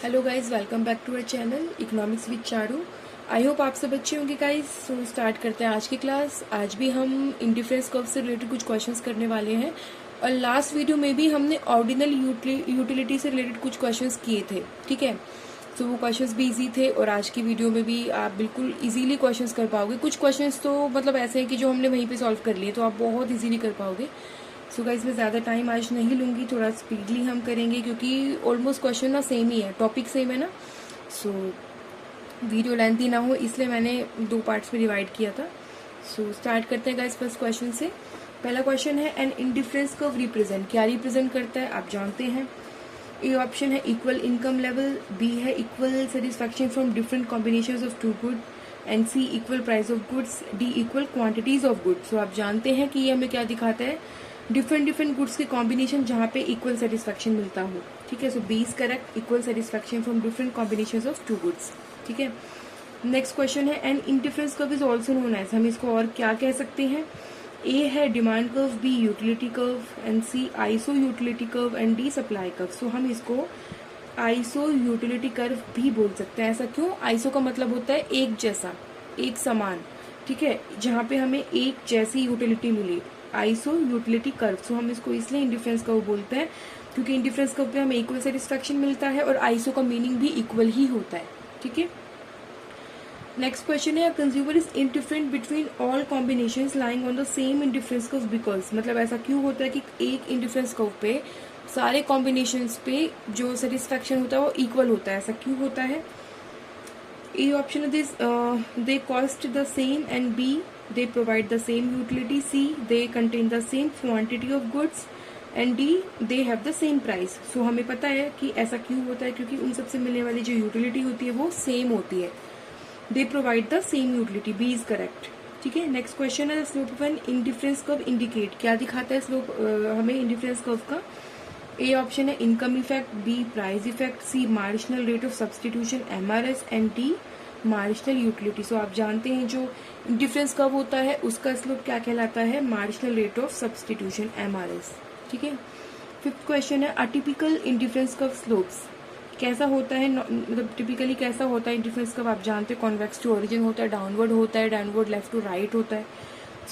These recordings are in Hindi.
Hello guys, welcome back to our channel economics with Charu. I hope आप सब अच्छे होंगे गाइज। सो स्टार्ट करते हैं आज की क्लास। आज भी हम इंडिफरेंस कर्व से रिलेटेड कुछ क्वेश्चंस करने वाले हैं और लास्ट वीडियो में भी हमने ऑर्डिनल यूटिलिटी से रिलेटेड कुछ क्वेश्चंस किए थे, ठीक है। सो वो क्वेश्चंस भी इजी थे और आज की वीडियो में भी आप बिल्कुल इजीली क्वेश्चंस कर पाओगे। कुछ क्वेश्चंस तो मतलब ऐसे हैं कि जो हमने वहीं पे सॉल्व कर लिए, तो आप बहुत इजीली कर पाओगे। सो गाइस, मैं ज़्यादा टाइम आज नहीं लूँगी, थोड़ा स्पीडली हम करेंगे क्योंकि ऑलमोस्ट क्वेश्चन ना सेम ही है, टॉपिक सेम है ना। सो वीडियो लेंथी ना हो इसलिए मैंने 2 पार्ट्स में डिवाइड किया था। सो स्टार्ट करते हैं गाइस फर्स्ट क्वेश्चन से। पहला क्वेश्चन है एन इंडिफरेंस कर्व रिप्रेजेंट, क्या रिप्रेजेंट करता है आप जानते हैं। ए ऑप्शन है इक्वल इनकम लेवल, बी है equal satisfaction from different combinations of two good, and C equal price of goods, D equal quantities of goods. So आप जानते हैं कि ये हमें क्या दिखाता है, डिफरेंट गुड्स के कॉम्बिनेशन जहाँ पे इक्वल सेटिस्फैक्शन मिलता हो, ठीक है। So B is correct, equal satisfaction from different combinations of two goods, ठीक है। नेक्स्ट क्वेश्चन है an indifference curve is also known as, हम इसको और क्या कह सकते हैं। ए है demand curve, B utility curve, and C iso utility curve, and D supply curve. So हम इसको आइसो यूटिलिटी कर्व भी बोल सकते हैं। ऐसा क्यों? आइसो का मतलब होता है एक जैसा, एक समान, ठीक है, जहाँ पे हमें एक जैसी यूटिलिटी मिली, आइसो यूटिलिटी कर्व। सो हम इसको इसलिए इंडिफरेंस कर्व बोलते हैं क्योंकि इंडिफरेंस कर्व पे हमें इक्वल सेटिस्फैक्शन मिलता है और आइसो का मीनिंग भी इक्वल ही होता है, ठीक है। नेक्स्ट क्वेश्चन है consumer is indifferent between all combinations lying on the same indifference curve because, मतलब ऐसा क्यों होता है कि एक इंडिफरेंस कर्व पे सारे कॉम्बिनेशंस पे जो सेटिस्फैक्शन होता है वो इक्वल होता है, ऐसा क्यों होता है। ए ऑप्शन है this they cost the same, and B they provide the same utility, C they contain the same quantity of goods, and D they have the same price। so हमें पता है कि ऐसा क्यों होता है क्योंकि उन सबसे मिलने वाली जो यूटिलिटी होती है वो सेम होती है। they provide the same utility, B is correct, ठीक है। नेक्स्ट क्वेश्चन है slope of an indifference curve indicate, क्या दिखाता है स्लोप हमें इंडिफरेंस कर्व का। ए ऑप्शन है income effect, B price effect, C marginal rate of substitution MRS, and D marginal utility. So आप जानते हैं जो डिफरेंस कर्व होता है उसका स्लोप क्या कहलाता है, marginal rate of substitution MRS, ठीक है। फिफ्थ क्वेश्चन है अटिपिकल इंडिफरेंस कर्व स्लोप्स, कैसा होता है, मतलब टिपिकली कैसा होता है इंडिफरेंस कर्व आप जानते हैं, कॉन्वेक्स टू ओरिजिन होता है, डाउनवर्ड होता है, डाउनवर्ड लेफ्ट टू राइट होता है।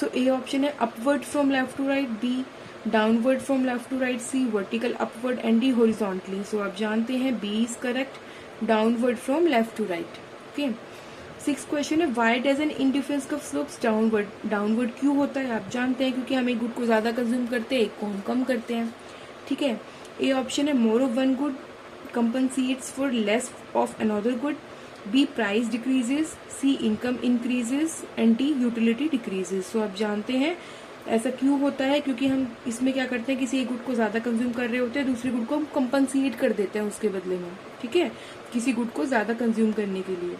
सो ए ऑप्शन है upward from left to right, B downward from left to right, C vertical upward, and D horizontally. So आप जानते हैं B is correct, downward from left to right, okay. Six question है why does an indifference curve slopes downward, downward क्यों होता है आप जानते हैं क्योंकि हम एक गुड को ज्यादा कंज्यूम करते हैं, एक को हम कम करते हैं, ठीक है। ए ऑप्शन है more of one good compensates for less of another good, B price decreases, C income increases, and D utility decreases। सो आप जानते हैं ऐसा क्यों होता है क्योंकि हम इसमें क्या करते हैं, किसी एक गुड को ज्यादा कंज्यूम कर रहे होते हैं, दूसरे गुड को हम कंपनसेट कर देते हैं उसके बदले में, ठीक है, किसी गुड को ज्यादा कंज्यूम करने के लिए।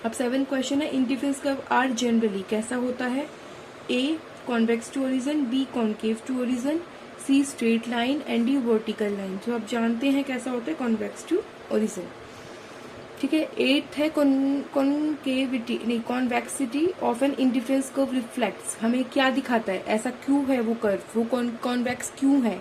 अब 7 क्वेश्चन है इंडिफरेंस कर्व आर जनरली कैसा होता है। A convex to origin, B concave to origin, C straight line, and D vertical line. तो आप जानते हैं कैसा होता है कॉन्वेक्स टू ओरिजिन, ठीक है। 8 है कॉन्केविटी नहीं convexity of an indifference curve reflects, हमें क्या दिखाता है, ऐसा क्यों है वो कर्व, वो कॉन्वेक्स क्यों है।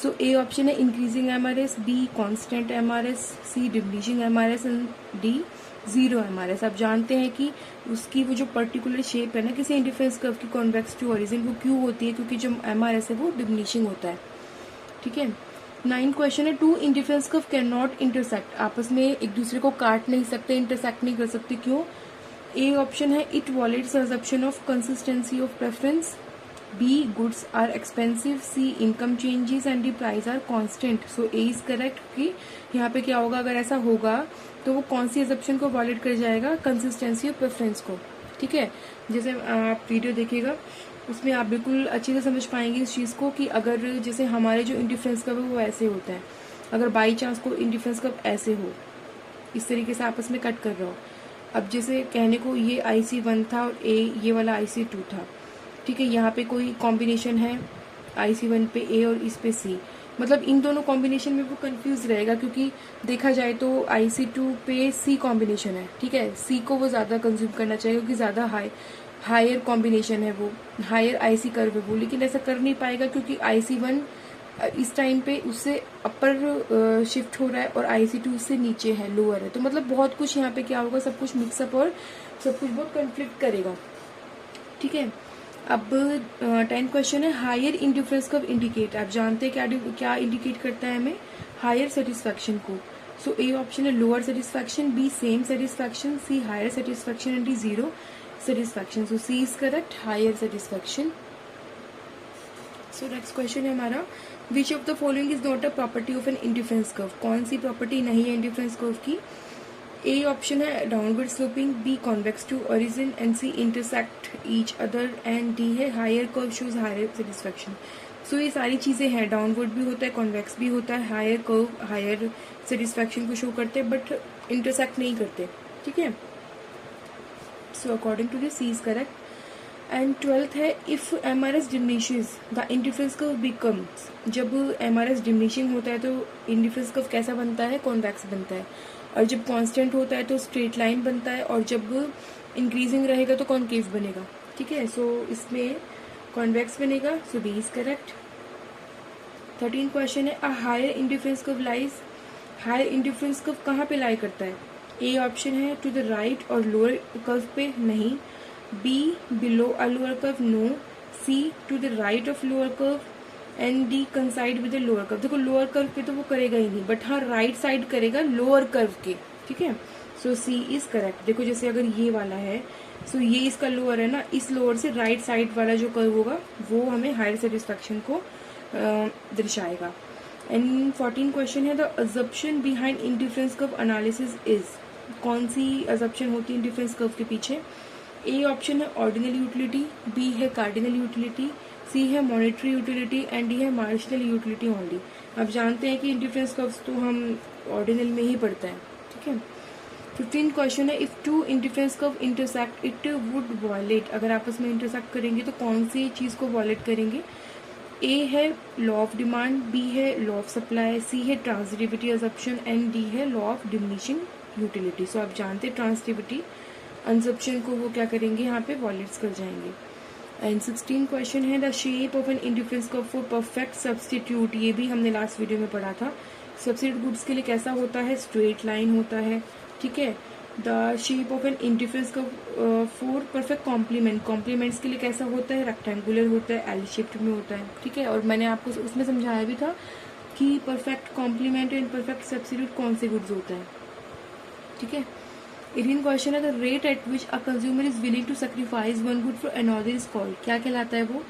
सो ए ऑप्शन है increasing MRS, B constant MRS, C diminishing MRS, and D zero MRS। आप जानते हैं कि उसकी वो जो पर्टिकुलर शेप है ना किसी इंडिफरेंस कर्व की कॉन्वेक्स टू ओरिजिन, वो क्यों होती है क्योंकि जो MRS है वो डिमिनिशिंग होता है, ठीक है। 9 क्वेश्चन है two indifference curve can not intersect, आपस में एक दूसरे को काट नहीं सकते, इंटरसेक्ट नहीं कर सकते, क्यों। ए ऑप्शन है it violates assumption of consistency of preference, B goods are expensive, C income changes, and D price are constant. So A is correct कि यहाँ पे क्या होगा, अगर ऐसा होगा तो वो कौन सी एजम्पशन को वॉलेट कर जाएगा, कंसिस्टेंसी ऑफ प्रेफरेंस को, ठीक है। जैसे आप वीडियो देखिएगा उसमें आप बिल्कुल अच्छे से समझ पाएंगे इस चीज़ को कि अगर जैसे हमारे जो इंडिफरेंस कर्व है वो ऐसे होता है, अगर बाई चांस को इंडिफरेंस कर्व ऐसे हो, इस तरीके से आपस में कट कर रहा हो, अब जैसे कहने को ये IC1 था और ये वाला IC2 था, ठीक है, यहाँ पे कोई कॉम्बिनेशन है IC1 पे A और इस पे C, मतलब इन दोनों कॉम्बिनेशन में वो कंफ्यूज रहेगा क्योंकि देखा जाए तो IC2 पे C कॉम्बिनेशन है, ठीक है, C को वो ज़्यादा कंज्यूम करना चाहिए क्योंकि ज़्यादा हायर कॉम्बिनेशन है, वो हायर IC कर्व है वो, लेकिन ऐसा कर नहीं पाएगा क्योंकि IC1 इस टाइम पे उससे अपर शिफ्ट हो रहा है और IC2 उससे नीचे है, लोअर है। तो मतलब बहुत कुछ यहाँ पे क्या होगा, सब कुछ मिक्सअप और सब कुछ बहुत कन्फ्लिक्ट करेगा, ठीक है। अब 10th क्वेश्चन है, हायर इंडिफरेंस कर्व इंडिकेट। आप जानते हैं क्या इंडिकेट करता है हमें, हायर सेटिस्फैक्शन को। सो ए ऑप्शन है lower satisfaction, B same satisfaction, C higher satisfaction and D zero satisfaction. So C is correct, higher satisfaction. So next question है हमारा, which of the following is not a property of an indifference curve. कौन सी प्रॉपर्टी नहीं है इंडिफरेंस कर्व की। ए ऑप्शन है downward sloping, B convex to origin and C intersect each other and D है higher curve shows higher satisfaction. So ये सारी चीजें हैं, डाउनवर्ड भी होता है, कॉन्वेक्स भी होता है, हायर कर्व हायर सेटिस्फैक्शन को शो करते हैं बट इंटरसेक्ट नहीं करते, ठीक है। So according to this C is correct. And 12th है, if MRS diminishes the indifference curve becomes. जब MRS डिमिनिशिंग होता है तो इंडिफरेंस कर्व कैसा बनता है, कॉन्वेक्स बनता है, और जब कांस्टेंट होता है तो स्ट्रेट लाइन बनता है, और जब इंक्रीजिंग रहेगा तो कॉन्केव बनेगा, ठीक है। सो इसमें कॉन्वेक्स बनेगा, so B is correct. 13 question है, a higher indifference curve lies. Higher indifference curve कहाँ पे लाई करता है। ए ऑप्शन है टू द राइट और लोअर कर्व पे, नहीं। B below a lower curve, no. C to the right of lower curve and D coincide with the lower curve. देखो लोअर कर्व पे तो वो करेगा ही नहीं, बट हाँ राइट साइड करेगा लोअर कर्व के, ठीक है। सो सी इज करेक्ट। देखो जैसे अगर ये वाला है, सो ये इसका लोअर है ना, इस लोअर से राइट साइड वाला जो कर्व होगा वो हमें हायर सेटिस्फैक्शन को दर्शाएगा। एंड 14 क्वेश्चन है, the assumption behind indifference curve analysis is. कौन सी अजम्पशन होती है इंडिफरेंस कर्व के पीछे। ए ऑप्शन है ऑर्डिनल यूटिलिटी, बी है कार्डिनल यूटिलिटी, सी है मॉनेटरी यूटिलिटी एंड डी है मार्जिनल यूटिलिटी ओनली। आप जानते हैं कि इंडिफरेंस कर्व्स तो हम ऑर्डिनल में ही पढ़ते हैं, ठीक है। 15 क्वेश्चन है, if two indifference curve intersect it would violate. अगर आपस में इंटरसेक्ट करेंगे तो कौन सी चीज को वॉयलेट करेंगे। ए है लॉ ऑफ डिमांड, बी है लॉ ऑफ सप्लाई, सी है ट्रांजिटिविटी अजम्पशन एंड डी है law of diminishing utility. So आप जानते हैं ट्रांजिटिविटी अजम्पशन को वो क्या करेंगे, यहाँ पे वॉलेट्स कर जाएंगे। एंड 16 क्वेश्चन है, the shape of an indifference curve for perfect substitute. ये भी हमने लास्ट वीडियो में पढ़ा था। सब्स्टिट्यूट गुड्स के लिए कैसा होता है, स्ट्रेट लाइन होता है, ठीक है। The shape of an indifference curve for perfect complement, complements के लिए कैसा होता है, रेक्टेंगुलर होता है, एल शेप्ड में होता है, ठीक है। और मैंने आपको उसमें समझाया भी था कि perfect complement and perfect substitute कौन से गुड्स होता है, ठीक है। 18 क्वेश्चन है, the rate at which a consumer is willing to sacrifice one good for another is called. क्या कहलाता है वो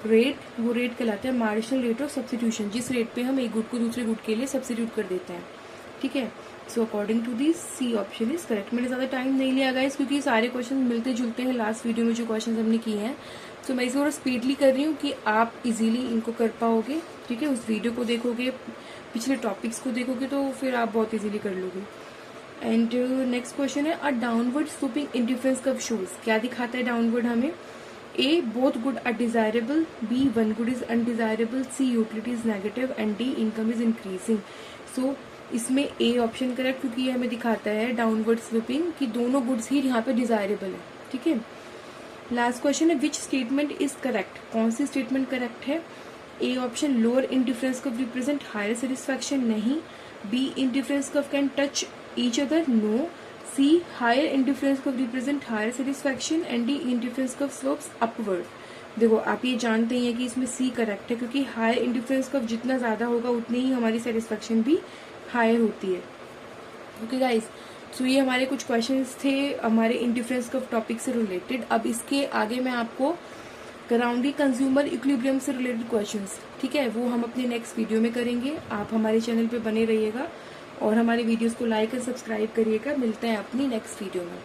रेट, वो रेट कहलाता है मार्जिनल रेट ऑफ सब्स्टिट्यूशन, जिस रेट पे हम एक गुड को दूसरे गुड के लिए सब्स्टिट्यूट कर देते हैं, ठीक है। So according to this C option is correct. मैंने ज्यादा टाइम नहीं लिया गाइस क्योंकि सारे क्वेश्चन मिलते जुलते हैं लास्ट वीडियो में जो क्वेश्चन हमने किए हैं। तो मैं इसे थोड़ा स्पीडली कर रही हूँ कि आप इजीली इनको कर पाओगे, ठीक है। उस वीडियो को देखोगे, पिछले टॉपिक्स को देखोगे तो फिर आप बहुत इजीली कर लोगे। एंड नेक्स्ट क्वेश्चन है, a downward sloping indifference curve shows. क्या दिखाता है डाउनवर्ड हमें। A both good are desirable, B one good is undesirable, C utility is negative and D income is increasing. So इसमें ए ऑप्शन करेक्ट क्योंकि ये हमें दिखाता है डाउनवर्ड स्लोपिंग कि दोनों गुड्स ही यहाँ पे डिजायरेबल है, ठीक है। लास्ट क्वेश्चन है, विच स्टेटमेंट इज करेक्ट। कौन सी स्टेटमेंट करेक्ट है। A option lower indifference curve represent higher satisfaction, नहीं। B indifference curve can touch each other, no. C higher indifference curve represent higher satisfaction and D indifference curve slopes upward. देखो आप ये जानते ही हैं कि इसमें C करेक्ट है क्योंकि हायर इंडिफरेंस कर्व जितना ज्यादा होगा उतनी ही हमारी सेटिस्फैक्शन भी हायर होती है, ओके गाइस। सो ये हमारे कुछ क्वेश्चंस थे हमारे इंडिफरेंस कर्व टॉपिक से रिलेटेड। अब इसके आगे मैं आपको कराउंडी कंज्यूमर इक्विलिब्रियम से रिलेटेड क्वेश्चंस, ठीक है, वो हम अपने नेक्स्ट वीडियो में करेंगे। आप हमारे चैनल पे बने रहिएगा और हमारे वीडियोस को लाइक और सब्सक्राइब करिएगा। मिलते हैं अपनी नेक्स्ट वीडियो में।